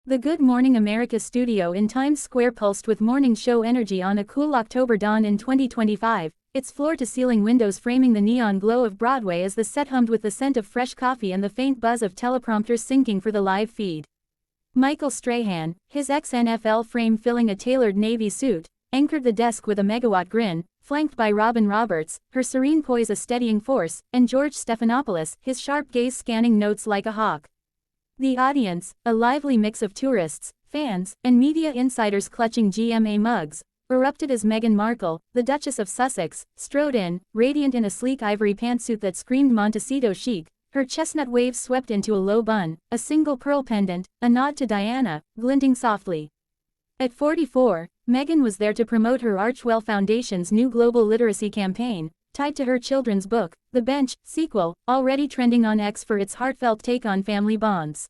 The Good Morning America studio in Times Square pulsed with morning show energy on a cool October dawn in 2025, its floor-to-ceiling windows framing the neon glow of Broadway as the set hummed with the scent of fresh coffee and the faint buzz of teleprompters syncing for the live feed. Michael Strahan, his ex-NFL frame filling a tailored navy suit, anchored the desk with a megawatt grin, flanked by Robin Roberts, her serene poise a steadying force, and George Stephanopoulos, his sharp gaze scanning notes like a hawk. The audience, a lively mix of tourists, fans, and media insiders clutching GMA mugs, erupted as Meghan Markle, the Duchess of Sussex, strode in, radiant in a sleek ivory pantsuit that screamed Montecito chic, her chestnut waves swept into a low bun, a single pearl pendant, a nod to Diana, glinting softly. At 44, Meghan was there to promote her Archwell Foundation's new global literacy campaign, tied to her children's book, The Bench, sequel, already trending on X for its heartfelt take on family bonds.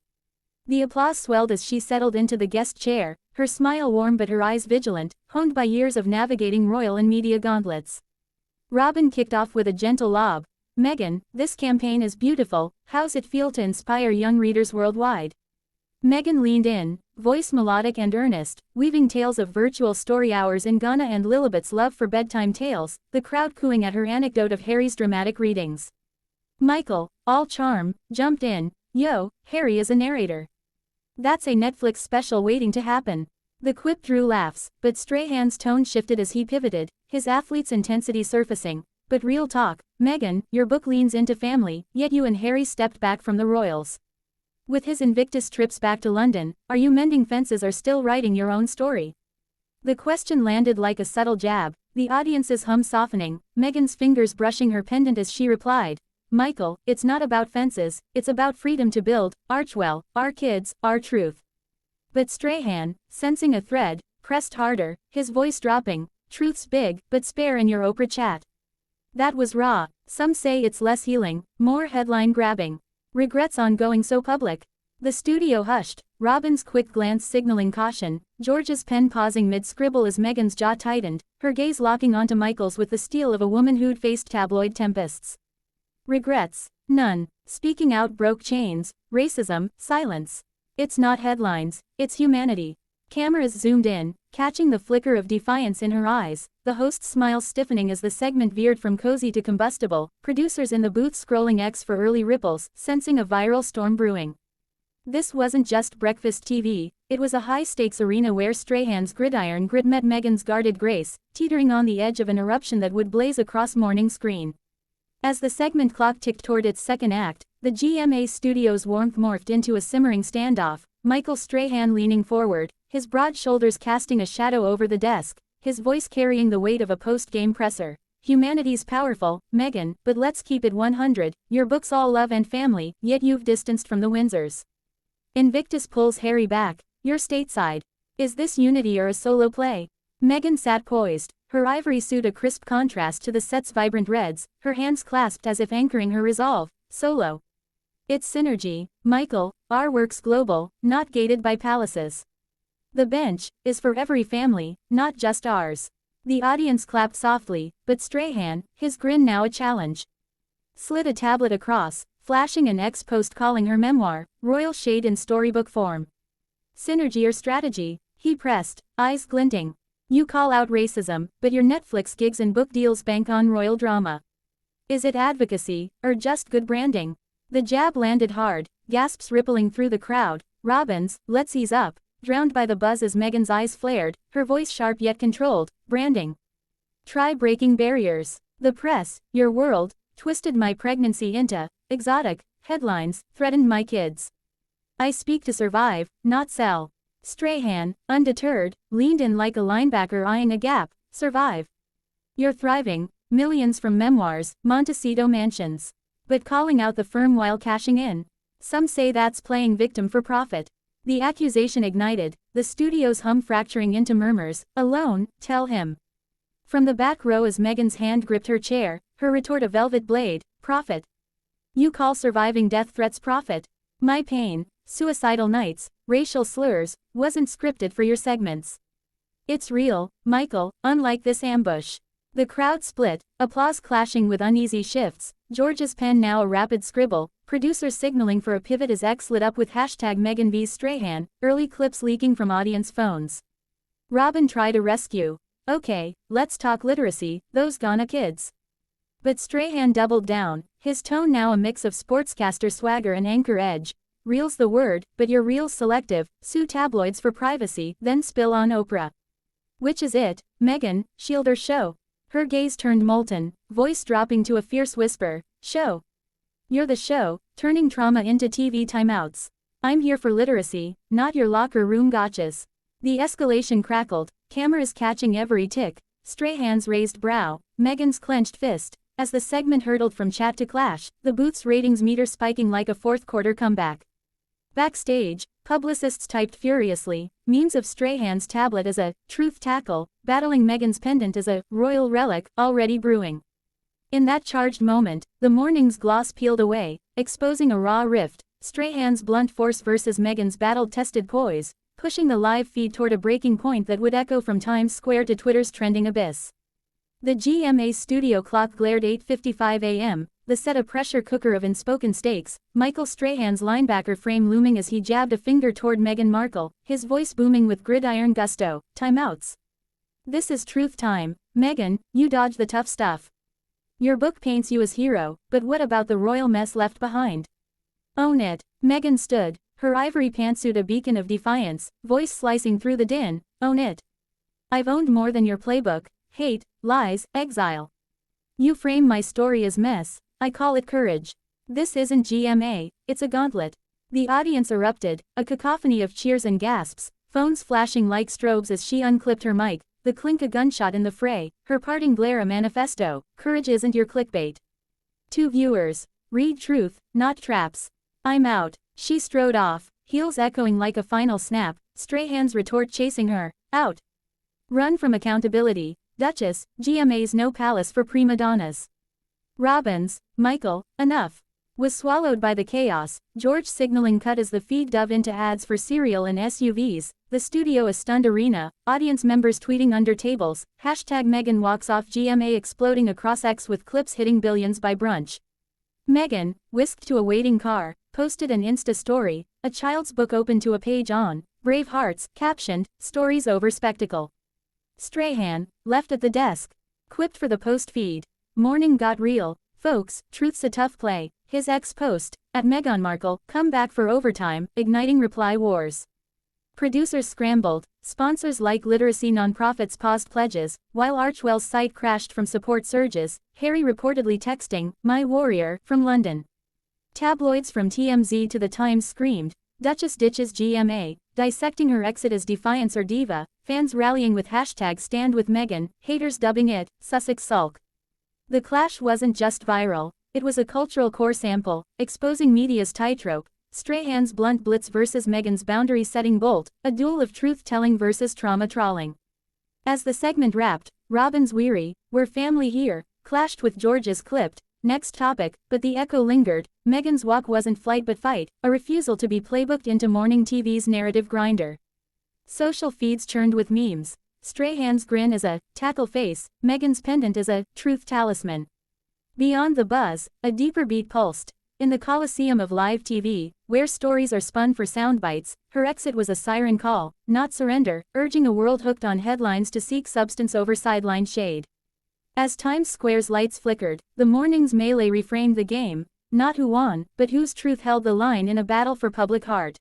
The applause swelled as she settled into the guest chair, her smile warm but her eyes vigilant, honed by years of navigating royal and media gauntlets. Robin kicked off with a gentle lob. Meghan, this campaign is beautiful, how's it feel to inspire young readers worldwide? Meghan leaned in, voice melodic and earnest, weaving tales of virtual story hours in Ghana and Lilibet's love for bedtime tales, the crowd cooing at her anecdote of Harry's dramatic readings. Michael, all charm, jumped in, yo, Harry is a narrator. That's a Netflix special waiting to happen. The quip drew laughs, but Strahan's tone shifted as he pivoted, his athlete's intensity surfacing. But real talk, Meghan, your book leans into family, yet you and Harry stepped back from the royals. With his Invictus trips back to London, are you mending fences or still writing your own story? The question landed like a subtle jab, the audience's hum softening, Meghan's fingers brushing her pendant as she replied, Michael, it's not about fences, it's about freedom to build, Archwell, our kids, our truth. But Strahan, sensing a thread, pressed harder, his voice dropping, truth's big, but spare in your Oprah chat. That was raw, some say it's less healing, more headline-grabbing. Regrets on going so public. The studio hushed, Robin's quick glance signaling caution, George's pen pausing mid-scribble as Meghan's jaw tightened, her gaze locking onto Michael's with the steel of a woman who'd faced tabloid tempests. Regrets? None. Speaking out broke chains, racism, silence. It's not headlines, it's humanity. Cameras zoomed in, catching the flicker of defiance in her eyes, the host's smile stiffening as the segment veered from cozy to combustible, producers in the booth scrolling X for early ripples, sensing a viral storm brewing. This wasn't just breakfast TV, it was a high-stakes arena where Strahan's gridiron grit met Meghan's guarded grace, teetering on the edge of an eruption that would blaze across morning screen. As the segment clock ticked toward its second act, the GMA studio's warmth morphed into a simmering standoff, Michael Strahan leaning forward, his broad shoulders casting a shadow over the desk, his voice carrying the weight of a post-game presser. Humanity's powerful, Meghan, but let's keep it 100, your book's all love and family, yet you've distanced from the Windsors. Invictus pulls Harry back, you're stateside. Is this unity or a solo play? Meghan sat poised, her ivory suit a crisp contrast to the set's vibrant reds, her hands clasped as if anchoring her resolve. Solo. It's synergy, Michael, our work's global, not gated by palaces. The Bench is for every family, not just ours. The audience clapped softly, but Strahan, his grin now a challenge, slid a tablet across, flashing an X post calling her memoir, royal shade in storybook form. Synergy or strategy? He pressed, eyes glinting. You call out racism, but your Netflix gigs and book deals bank on royal drama. Is it advocacy, or just good branding? The jab landed hard, gasps rippling through the crowd. Robin's, let's ease up, drowned by the buzz as Meghan's eyes flared, her voice sharp yet controlled, branding. Try breaking barriers. The press, your world, twisted my pregnancy into exotic headlines, threatened my kids. I speak to survive, not sell. Strahan, undeterred, leaned in like a linebacker eyeing a gap. Survive. You're thriving, millions from memoirs, Montecito mansions. But calling out the firm while cashing in. Some say that's playing victim for profit. The accusation ignited, the studio's hum fracturing into murmurs. Alone, tell him. From the back row as Meghan's hand gripped her chair, her retort a velvet blade. Profit. You call surviving death threats profit? My pain, suicidal nights, racial slurs, wasn't scripted for your segments. It's real, Michael, unlike this ambush. The crowd split, applause clashing with uneasy shifts, George's pen now a rapid scribble, producers signaling for a pivot as X lit up with hashtag Meghan vs Strahan, early clips leaking from audience phones. Robin tried to rescue. Okay, let's talk literacy, those Ghana kids. But Strahan doubled down, his tone now a mix of sportscaster swagger and anchor edge. Real's the word, but you're real selective, sue tabloids for privacy, then spill on Oprah. Which is it, Meghan, shield or show? Her gaze turned molten, voice dropping to a fierce whisper, show. You're the show, turning trauma into TV timeouts. I'm here for literacy, not your locker room gotchas. The escalation crackled, cameras catching every tick, Strahan's raised brow, Meghan's clenched fist. As the segment hurtled from chat to clash, the booth's ratings meter spiking like a fourth-quarter comeback. Backstage, publicists typed furiously, memes of Strahan's tablet as a truth tackle, battling Meghan's pendant as a royal relic, already brewing. In that charged moment, the morning's gloss peeled away, exposing a raw rift, Strahan's blunt force versus Meghan's battle-tested poise, pushing the live feed toward a breaking point that would echo from Times Square to Twitter's trending abyss. The GMA studio clock glared 8:55 a.m., the set a pressure cooker of unspoken stakes, Michael Strahan's linebacker frame looming as he jabbed a finger toward Meghan Markle, his voice booming with gridiron gusto, timeouts. This is truth time, Meghan, you dodged the tough stuff. Your book paints you as hero, but what about the royal mess left behind? Own it. Meghan stood, her ivory pantsuit a beacon of defiance, voice slicing through the din, own it. I've owned more than your playbook, hate, lies, exile. You frame my story as mess, I call it courage. This isn't GMA, it's a gauntlet. The audience erupted, a cacophony of cheers and gasps, phones flashing like strobes as she unclipped her mic, the clink a gunshot in the fray, her parting glare a manifesto, courage isn't your clickbait. To viewers, read truth, not traps. I'm out. She strode off, heels echoing like a final snap, Strahan's retort chasing her, out. Run from accountability, Duchess, GMA's no palace for prima donnas. Robin's, Michael, enough. Was swallowed by the chaos, George signaling cut as the feed dove into ads for cereal and SUVs, the studio a stunned arena, audience members tweeting under tables, hashtag Meghan walks off GMA exploding across X with clips hitting billions by brunch. Meghan, whisked to a waiting car, posted an Insta story, a child's book open to a page on, Brave Hearts, captioned, stories over spectacle. Strahan, left at the desk. Quipped for the post feed. Morning got real, folks, truth's a tough play, his ex-post, at Meghan Markle, come back for overtime, igniting reply wars. Producers scrambled, sponsors like literacy nonprofits paused pledges, while Archwell's site crashed from support surges, Harry reportedly texting, my warrior, from London. Tabloids from TMZ to The Times screamed, Duchess ditches GMA, dissecting her exit as defiance or diva, fans rallying with hashtag stand with Meghan, haters dubbing it, Sussex sulk. The clash wasn't just viral, it was a cultural core sample, exposing media's tightrope, Strahan's blunt blitz versus Meghan's boundary-setting bolt, a duel of truth-telling versus trauma-trawling. As the segment wrapped, Robin's weary, we're family here, clashed with George's clipped, next topic, but the echo lingered, Meghan's walk wasn't flight but fight, a refusal to be playbooked into morning TV's narrative grinder. Social feeds churned with memes. Strahan's grin as a tackle face, Meghan's pendant as a truth talisman. Beyond the buzz, a deeper beat pulsed. In the Coliseum of live TV, where stories are spun for sound bites, her exit was a siren call, not surrender, urging a world hooked on headlines to seek substance over sideline shade. As Times Square's lights flickered, the morning's melee reframed the game, not who won, but whose truth held the line in a battle for public heart.